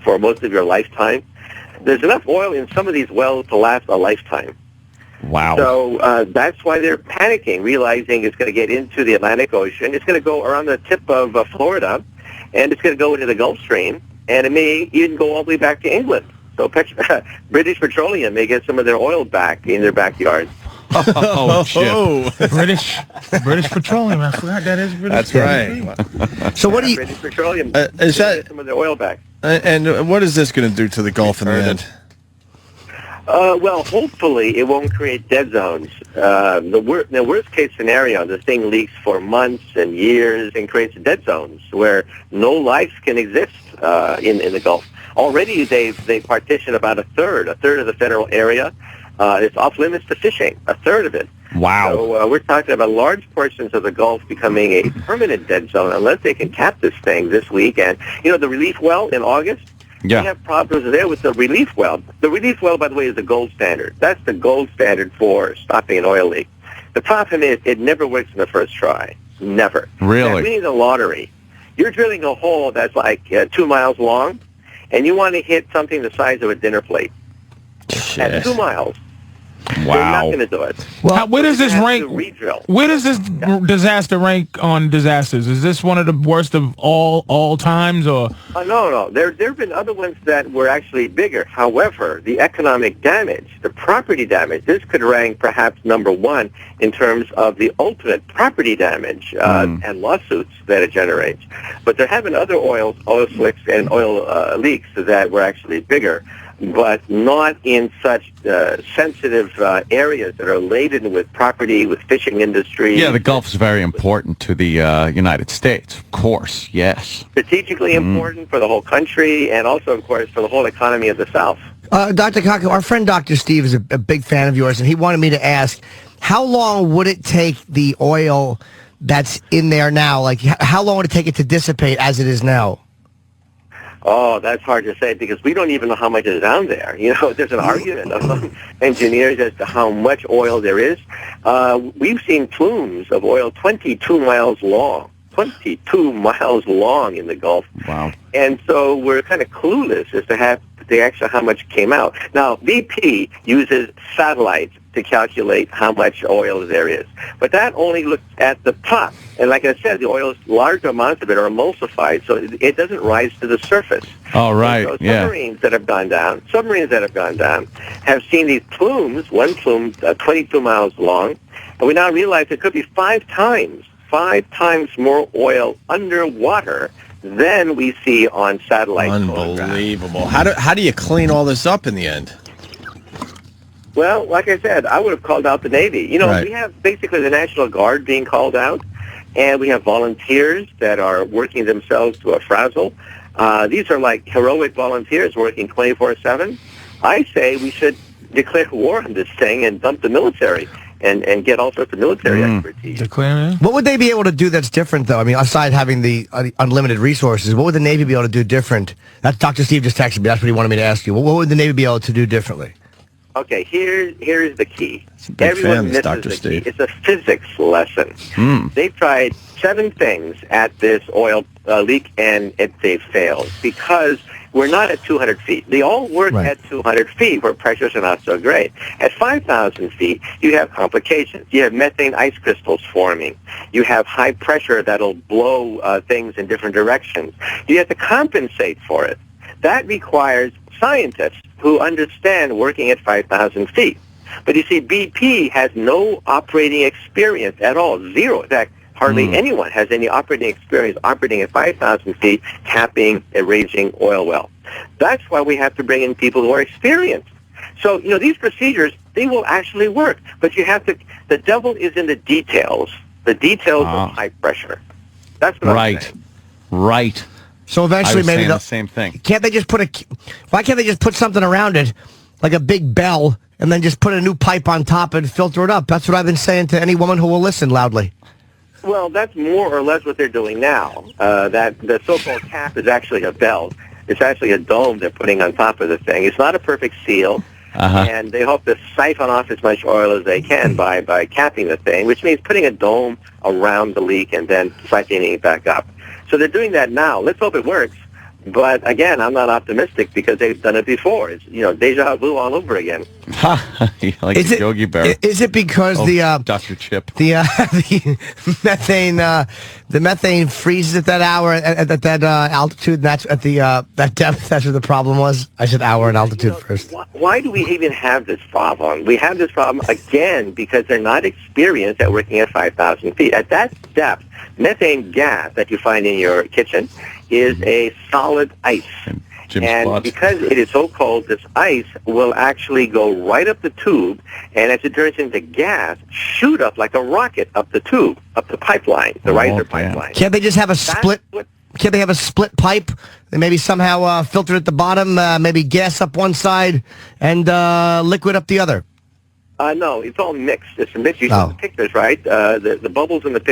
for most of your lifetime. There's enough oil in some of these wells to last a lifetime. Wow. So that's why they're panicking, realizing it's going to get into the Atlantic Ocean. It's going to go around the tip of Florida, and it's going to go into the Gulf Stream, and it may even go all the way back to England. So British Petroleum may get some of their oil back in their backyard. Oh, shit. British Petroleum. I forgot that is British. That's right. So what do you... British Petroleum is that get some of their oil back. And what is this going to do to the Gulf in the end? Well, hopefully it won't create dead zones. The worst-case scenario, the thing leaks for months and years and creates dead zones where no life can exist in the Gulf. Already they've partitioned about a third of the federal area. It's off limits to fishing, a third of it. Wow. So we're talking about large portions of the Gulf becoming a permanent dead zone unless they can cap this thing this week. And, the relief well in August, yeah. We have problems there with the relief well. The relief well, by the way, is the gold standard. That's the gold standard for stopping an oil leak. The problem is it never works in the first try. Never. Really? Now, winning the lottery. You're drilling a hole that's like 2 miles long, and you want to hit something the size of a dinner plate. Shit. At 2 miles. Wow. They're not going to do it. Well, where does this rank? Where does this disaster rank on disasters? Is this one of the worst of all times, or? No. There have been other ones that were actually bigger. However, the economic damage, the property damage, this could rank perhaps number one in terms of the ultimate property damage and lawsuits that it generates. But there have been other oil slicks and oil leaks that were actually bigger, but not in such sensitive areas that are laden with property, with fishing industry. Yeah, the Gulf is very important to the United States, of course, yes. Strategically important for the whole country and also, of course, for the whole economy of the South. Dr. Kaku, our friend Dr. Steve is a big fan of yours, and he wanted me to ask, how long would it take the oil that's in there now, like how long would it take it to dissipate as it is now? Oh, that's hard to say because we don't even know how much is down there. There's an argument among engineers as to how much oil there is. We've seen plumes of oil 22 miles long. 22 miles long in the Gulf. Wow. And so we're kind of clueless as to actually how much came out. Now, BP uses satellites to calculate how much oil there is. But that only looks at the top. And like I said, the oil's large amounts of it are emulsified, so it doesn't rise to the surface. Oh, right, so submarines that have gone down have seen these plumes, one plume 22 miles long, and we now realize it could be five times more oil underwater than we see on satellite. Unbelievable. How do you clean all this up in the end? Well, like I said, I would have called out the Navy. Right. We have basically the National Guard being called out, and we have volunteers that are working themselves to a frazzle. These are like heroic volunteers working 24/7. I say we should declare war on this thing and dump the military and get all sorts of military expertise. What would they be able to do that's different, though? I mean, aside having the unlimited resources, what would the Navy be able to do different? That's Dr. Steve just texted me. That's what he wanted me to ask you. What would the Navy be able to do differently? Okay, here's the key. Everyone misses Dr. the Steve. key. It's a physics lesson. They've tried 7 things at this oil leak, and they failed because we're not at 200 feet. They all work at 200 feet where pressures are not so great. At 5,000 feet, you have complications. You have methane ice crystals forming. You have high pressure that'll blow things in different directions. You have to compensate for it. That requires scientists who understand working at 5,000 feet. But you see, BP has no operating experience at all, zero. In fact, hardly anyone has any operating experience operating at 5,000 feet, tapping a raging oil well. That's why we have to bring in people who are experienced. So, these procedures, they will actually work. But you have to, the devil is in the details of high pressure. That's what I'm saying. Right. So eventually, maybe the same thing. Why can't they just put something around it, like a big bell, and then just put a new pipe on top and filter it up? That's what I've been saying to any woman who will listen loudly. Well, that's more or less what they're doing now. That the so-called cap is actually a bell. It's actually a dome they're putting on top of the thing. It's not a perfect seal, and they hope to siphon off as much oil as they can by capping the thing, which means putting a dome around the leak and then siphoning it back up. So they're doing that now. Let's hope it works. But again, I'm not optimistic because they've done it before. It's, deja vu all over again. Like the Yogi Bear. Is it because Dr. Chip. The methane freezes at that hour at that altitude, and that's at that depth? That's where the problem was. I said hour and altitude first. Why do we even have this problem? We have this problem again because they're not experienced at working at 5,000 feet. At that depth, methane gas that you find in your kitchen is a solid ice. And because it is so cold, this ice will actually go right up the tube, and as it turns into gas, shoot up like a rocket up the tube, up the pipeline, the riser pipeline. Can't they just have a split? Can't they have a split pipe? They maybe somehow filter at the bottom, maybe gas up one side and liquid up the other. No, it's all mixed. It's mixed. You saw the pictures, right? The bubbles in the picture.